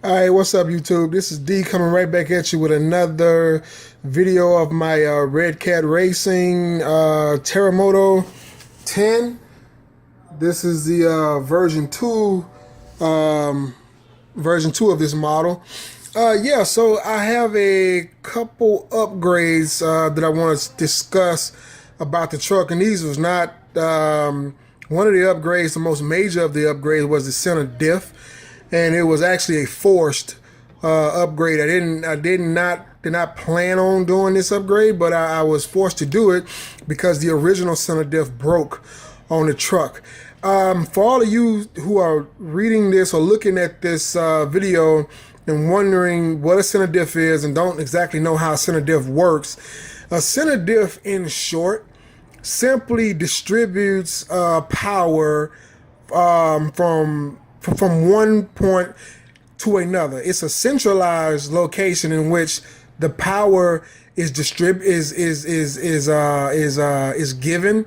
All right, what's up, YouTube? This is D coming right back at you with another video of my Redcat Racing Terremoto 10. This is the version 2 of this model. Yeah, so I have a couple upgrades that I want to discuss about the truck, and these was not one of the upgrades. The most major of the upgrades was the center diff, and it was actually a forced upgrade. I did not plan on doing this upgrade, but I was forced to do it because the original center diff broke on the truck. For all of you who are reading this or looking at this video and wondering what a center diff is and don't exactly know how a center diff works, a center diff, in short, simply distributes power from one point to another. It's a centralized location in which the power is given,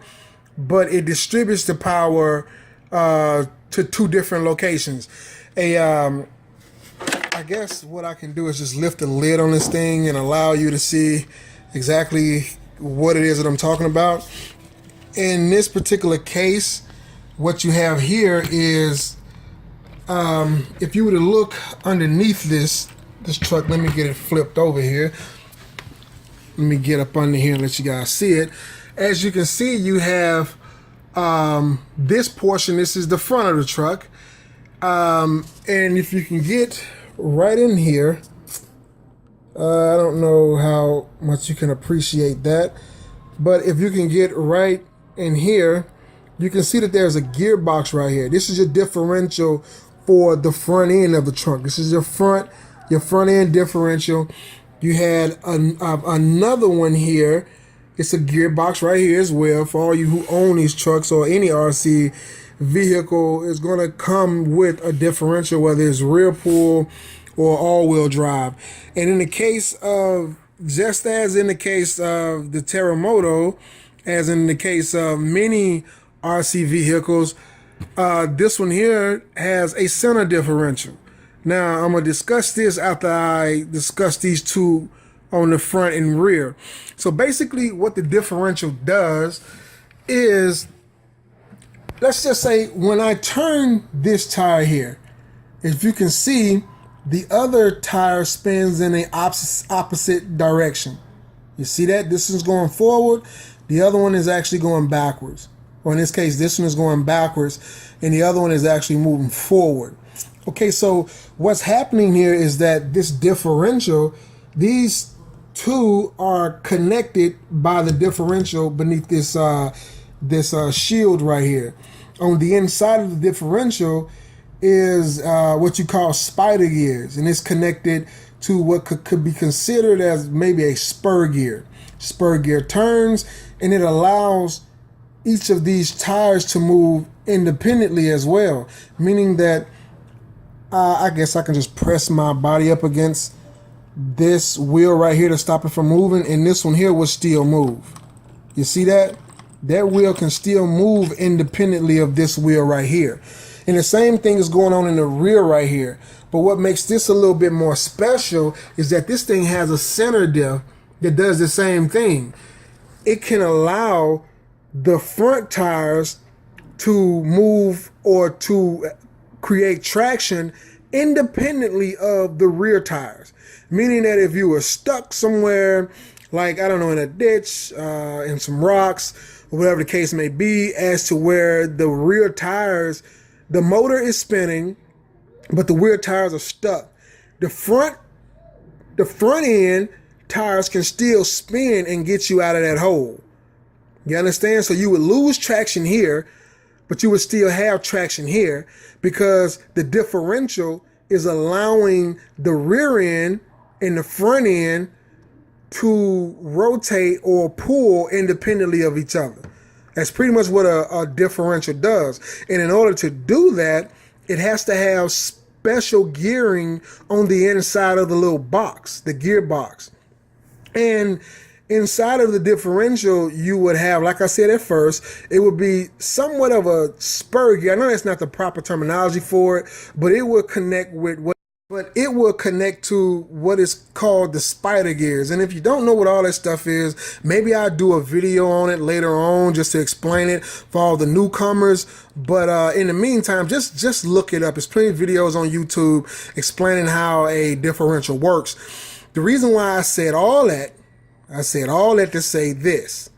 but it distributes the power to two different locations. I guess what I can do is just lift the lid on this thing and allow you to see exactly what it is that I'm talking about. In this particular case, what you have here is, if you were to look underneath this truck, let me get it flipped over here. Let me get up under here and let you guys see it. As you can see, you have this portion. This is the front of the truck, and if you can get right in here, I don't know how much you can appreciate that, but if you can get right in here, you can see that there's a gearbox right here. This is your differential for the front end of the trunk. This is your front end differential. You had another one here. It's a gearbox right here as well. For all you who own these trucks or any RC vehicle, is going to come with a differential, whether it's rear pull or all-wheel drive. And in the case of, just as in the case of the Terremoto, as in the case of many RC vehicles, this one here has a center differential. Now, I'm going to discuss this after I discuss these two on the front and rear. So basically what the differential does is, let's just say when I turn this tire here, if you can see, the other tire spins in a opposite direction. You see that? This one's going forward. The other one is actually going backwards. Or in this case, this one is going backwards and the other one is actually moving forward. Okay, so what's happening here is that this differential, these two are connected by the differential beneath this shield right here. On the inside of the differential is what you call spider gears, and it's connected to what could be considered as maybe a spur gear. Spur gear turns, and it allows each of these tires to move independently as well, meaning that I guess I can just press my body up against this wheel right here to stop it from moving, and this one here will still move. You see that? That wheel can still move independently of this wheel right here. And the same thing is going on in the rear right here. But what makes this a little bit more special is that this thing has a center diff that does the same thing. It can allow the front tires to move or to create traction independently of the rear tires. Meaning that if you were stuck somewhere, like, I don't know, in a ditch, in some rocks, or whatever the case may be, as to where the rear tires, the motor is spinning, but the rear tires are stuck. The front end tires can still spin and get you out of that hole. You understand? So you would lose traction here, but you would still have traction here because the differential is allowing the rear end and the front end to rotate or pull independently of each other. That's pretty much what a differential does. And in order to do that, it has to have special gearing on the inside of the little box, the gearbox. And inside of the differential, you would have, like I said at first, it would be somewhat of a spur gear. I know that's not the proper terminology for it, but it would connect with what but it will connect to what is called the spider gears. And if you don't know what all that stuff is, maybe I'll do a video on it later on just to explain it for all the newcomers. But in the meantime, just look it up. There's plenty of videos on YouTube explaining how a differential works. The reason why I said all that to say this.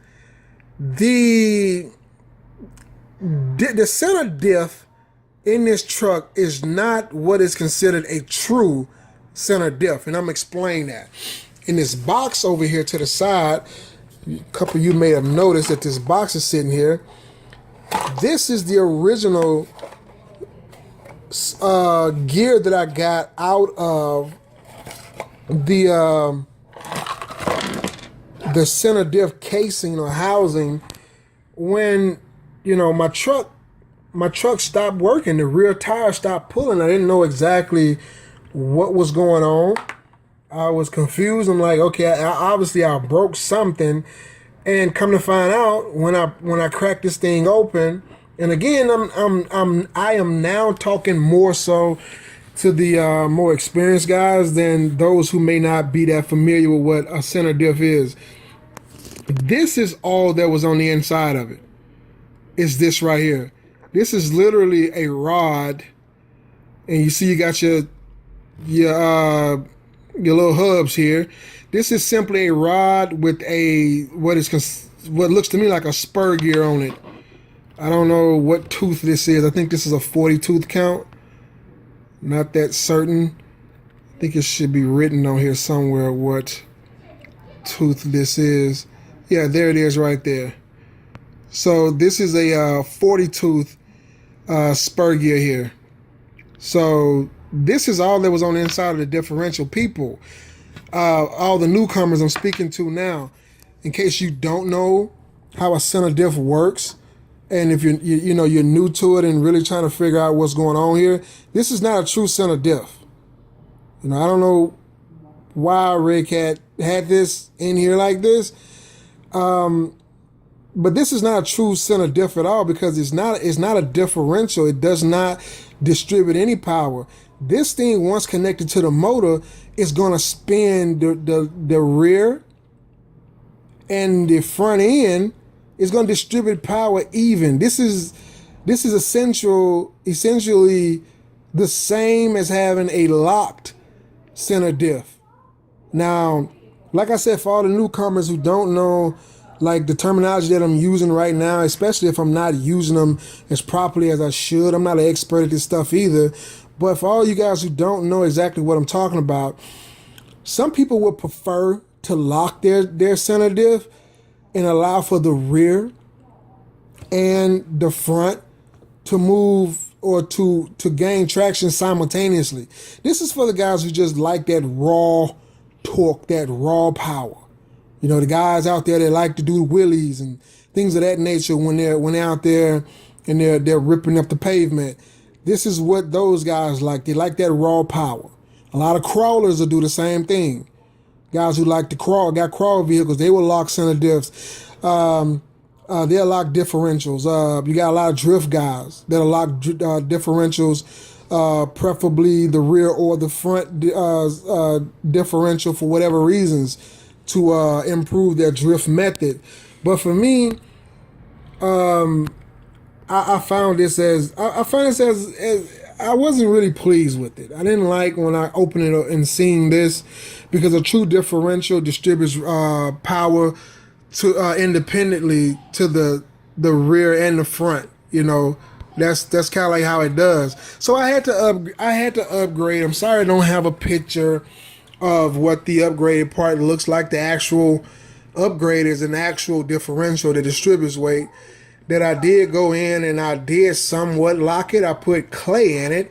The center diff in this truck is not what is considered a true center diff, and I'm explaining that. In this box over here to the side, a couple of you may have noticed that this box is sitting here. This is the original gear that I got out of the center diff casing or housing when, you know, my truck stopped working. The rear tire stopped pulling. I didn't know exactly what was going on. I was confused. I'm like, okay, obviously I broke something. And come to find out, when I cracked this thing open, and again, I am now talking more so to the more experienced guys than those who may not be that familiar with what a center diff is. This is all that was on the inside of it. It's this right here. This is literally a rod, and you see you got your little hubs here. This is simply a rod with what looks to me like a spur gear on it. I don't know what tooth this is. I think this is a 40 tooth count. Not that certain. I think it should be written on here somewhere what tooth this is. Yeah, there it is right there. So this is a 40 tooth spur gear here. So this is all that was on the inside of the differential. People, all the newcomers I'm speaking to now, in case you don't know how a center diff works, and if you're new to it and really trying to figure out what's going on here, this is not a true center diff. You know, I don't know why Redcat had this in here like this. But this is not a true center diff at all, because it's not a differential. It does not distribute any power. This thing, once connected to the motor, is going to spin the rear and the front end. Is going to distribute power even. This is essentially the same as having a locked center diff. Now, like I said, for all the newcomers who don't know, like the terminology that I'm using right now, especially if I'm not using them as properly as I should. I'm not an expert at this stuff either. But for all you guys who don't know exactly what I'm talking about, some people would prefer to lock their center diff and allow for the rear and the front to move or to gain traction simultaneously. This is for the guys who just like that raw torque, that raw power. You know, the guys out there that like to do wheelies and things of that nature when they're out there and they're ripping up the pavement. This is what those guys like. They like that raw power. A lot of crawlers will do the same thing. Guys who like to got crawl vehicles, they will lock center diffs. They'll lock differentials. You got a lot of drift guys that'll lock differentials, preferably the rear or the front differential for whatever reasons, to improve their drift method. But for me, I found this as I wasn't really pleased with it. I didn't like when I opened it up and seeing this, because a true differential distributes power to independently to the rear and the front. You know, that's kind of like how it does. So I had to upgrade. I'm sorry I don't have a picture of what the upgraded part looks like. The actual upgrade is an actual differential that distributes weight. That I did go in and I did somewhat lock it. I put clay in it,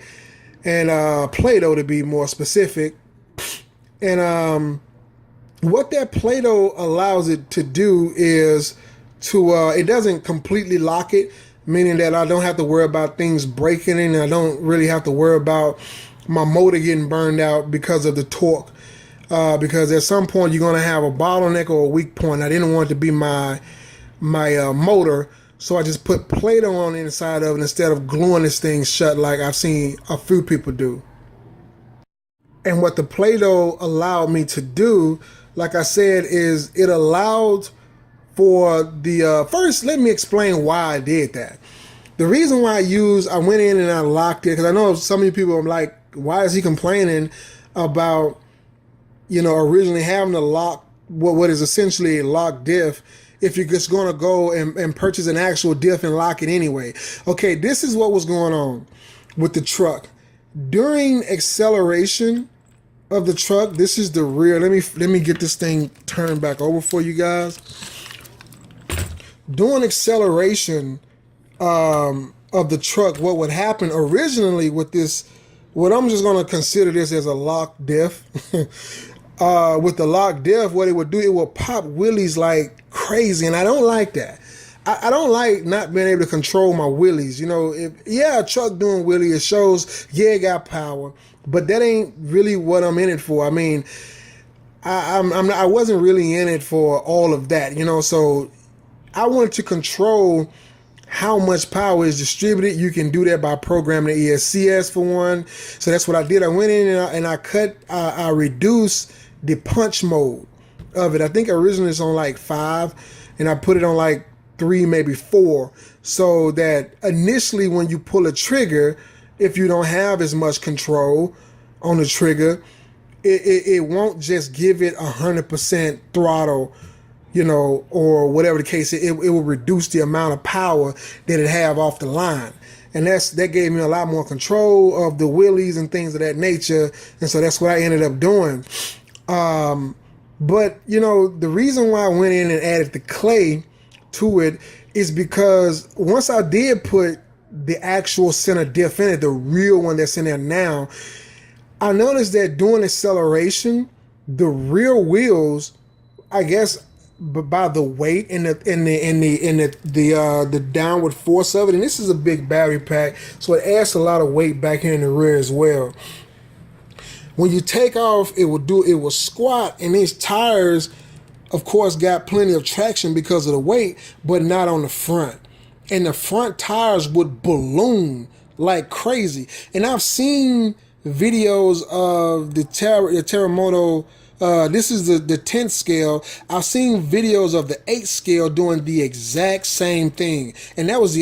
and Play-Doh to be more specific. And what that Play-Doh allows it to do is it doesn't completely lock it, meaning that I don't have to worry about things breaking, and I don't really have to worry about my motor getting burned out because of the torque. Because at some point you're going to have a bottleneck or a weak point. I didn't want it to be my motor. So I just put Play-Doh on the inside of it instead of gluing this thing shut like I've seen a few people do. And what the Play-Doh allowed me to do, like I said, is it allowed for the first. Let me explain why I did that. The reason why I went in and I locked it, because I know some of you people are like, why is he complaining about, originally having to lock what is essentially a locked diff if you're just going to go and purchase an actual diff and lock it anyway. Okay, this is what was going on with the truck. During acceleration of the truck, this is the rear. Let me get this thing turned back over for you guys. During acceleration of the truck, what would happen originally with this, what I'm just going to consider this as a locked diff. With the locked diff, what it would do, it would pop wheelies like crazy, and I don't like that. I don't like not being able to control my wheelies. A truck doing wheelie, it shows, it got power, but that ain't really what I'm in it for. I mean, I wasn't really in it for all of that, so I wanted to control how much power is distributed. You can do that by programming the ESCS for one. So that's what I did. I went in and I reduced the punch mode of it. I think originally it's on like 5, and I put it on like 3, maybe 4, so that initially when you pull a trigger, if you don't have as much control on the trigger, it won't just give it 100% throttle, or whatever the case is. It will reduce the amount of power that it have off the line. And that gave me a lot more control of the wheelies and things of that nature. And so that's what I ended up doing. But the reason why I went in and added the clay to it is because once I did put the actual center diff in it, the real one that's in there now, I noticed that during acceleration, the rear wheels, I guess, by the weight and the downward force of it, and this is a big battery pack, so it adds a lot of weight back here in the rear as well. When you take off, it will squat, and these tires, of course, got plenty of traction because of the weight, but not on the front. And the front tires would balloon like crazy. And I've seen videos of the Terremoto. This is the 10th scale. I've seen videos of the 8th scale doing the exact same thing. And that was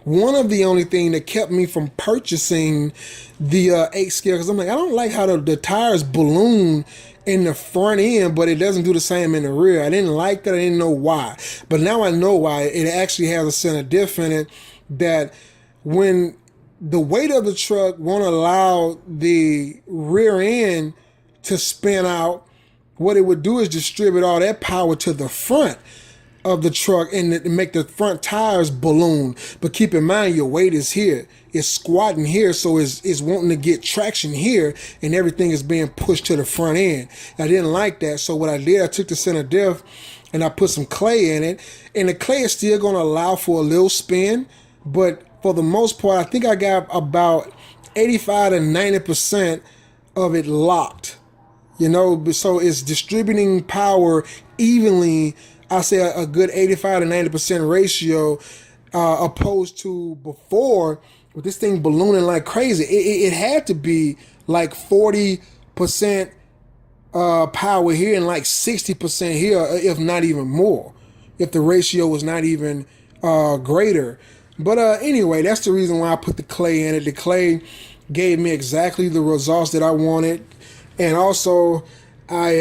one of the only thing that kept me from purchasing the 8th scale. Because I'm like, I don't like how the tires balloon in the front end, but it doesn't do the same in the rear. I didn't like that. I didn't know why. But now I know why. It actually has a center diff in it that when the weight of the truck won't allow the rear end to spin out, what it would do is distribute all that power to the front of the truck and make the front tires balloon. But keep in mind, your weight is here. It's squatting here, so it's wanting to get traction here, and everything is being pushed to the front end. I didn't like that, so what I did, I took the center diff and I put some clay in it, and the clay is still going to allow for a little spin, but for the most part, I think I got about 85 to 90% of it locked. So it's distributing power evenly. I say a good 85 to 90% ratio, opposed to before with this thing ballooning like crazy. It had to be like 40% power here and like 60% here, if not even more, if the ratio was not even greater. But anyway, that's the reason why I put the clay in it. The clay gave me exactly the results that I wanted. And also, I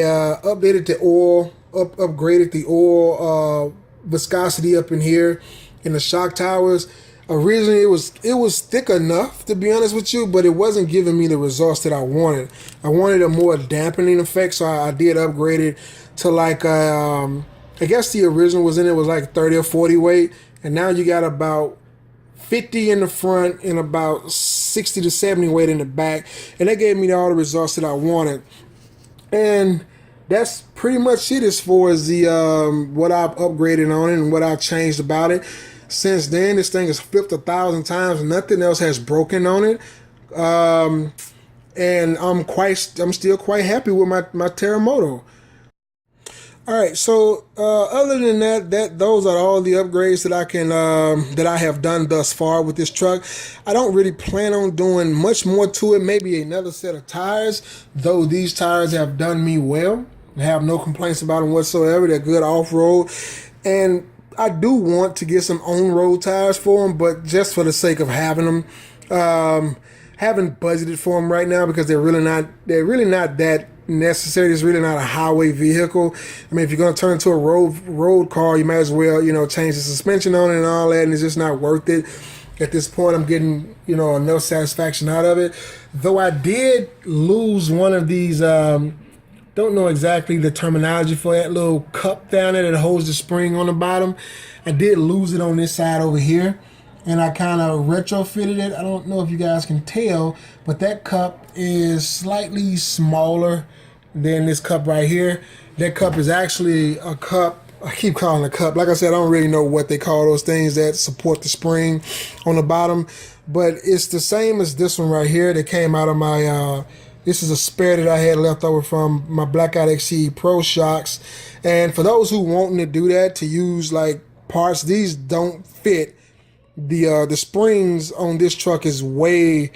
updated the oil, upgraded the oil viscosity up in here in the shock towers. Originally, it was thick enough, to be honest with you, but it wasn't giving me the results that I wanted. I wanted a more dampening effect, so I did upgrade it to like, I guess the original was like 30 or 40 weight, and now you got about 50 in the front and about 60 to 70 weight in the back, and that gave me all the results that I wanted. And that's pretty much it as far as the what I've upgraded on it and what I've changed about it. Since then, this thing has flipped 1,000 times. Nothing else has broken on it, and I'm still quite happy with my Terremoto. All right, so other than those are all the upgrades that I have done thus far with this truck. I don't really plan on doing much more to it. Maybe another set of tires, though these tires have done me well. I have no complaints about them whatsoever. They're good off-road, and I do want to get some on-road tires for them, but just for the sake of having them, haven't budgeted for them right now because they're really not that necessary. It's really not a highway vehicle. I mean, if you're going to turn into a road car, you might as well, change the suspension on it and all that, and it's just not worth it. At this point, I'm getting, enough satisfaction out of it. Though I did lose one of these, don't know exactly the terminology for that little cup down there that holds the spring on the bottom. I did lose it on this side over here, and I kind of retrofitted it. I don't know if you guys can tell, but that cup is slightly smaller than this cup right here. That cup is actually a cup. I keep calling it a cup. Like I said, I don't really know what they call those things that support the spring on the bottom, but it's the same as this one right here that came out of my, this is a spare that I had left over from my Blackout XCE Pro shocks. And for those who wanting to do that, to use like parts, these don't fit. The springs on this truck is way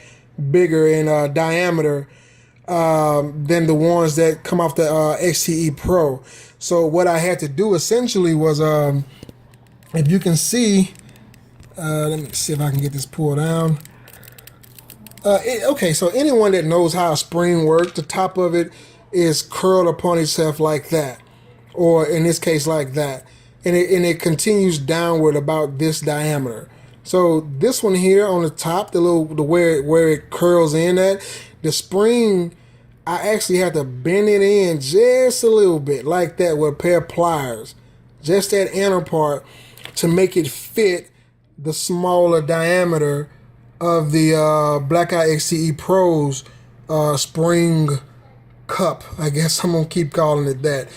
bigger in diameter than the ones that come off the XCE Pro. So what I had to do essentially was, if you can see, let me see if I can get this pulled down. Okay, so anyone that knows how a spring works, the top of it is curled upon itself like that, or in this case like that, and it continues downward about this diameter. So this one here on the top, the where it curls in at, the spring, I actually had to bend it in just a little bit like that with a pair of pliers, just that inner part, to make it fit the smaller diameter of the Blackout XCE Pro's spring cup. I guess I'm gonna keep calling it that.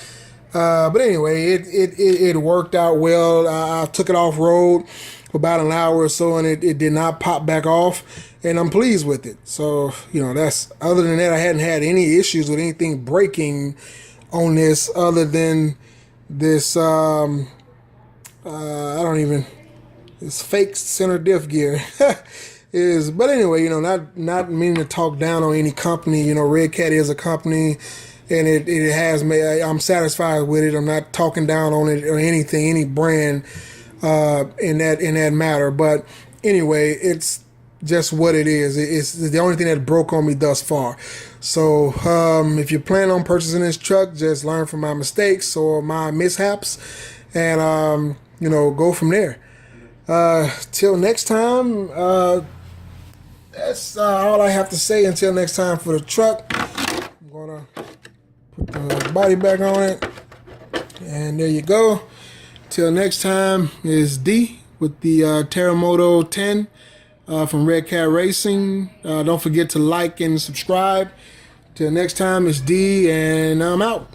But anyway, it worked out well. I took it off road for about an hour or so, and it did not pop back off, and I'm pleased with it. So, that's, other than that, I hadn't had any issues with anything breaking on this other than this, this fake center diff gear. But anyway, not meaning to talk down on any company. Redcat is a company, and it has made, I'm satisfied with it. I'm not talking down on it or anything, any brand in that matter. But anyway, it's just what it is. It's the only thing that broke on me thus far. So if you plan on purchasing this truck, just learn from my mistakes or my mishaps, and go from there. Till next time, that's all I have to say. Until next time for the truck, I'm gonna put the body back on it, and there you go. Till next time is D with the Terremoto 10 from Redcat Racing. Don't forget to like and subscribe. Till next time, it's D, and I'm out.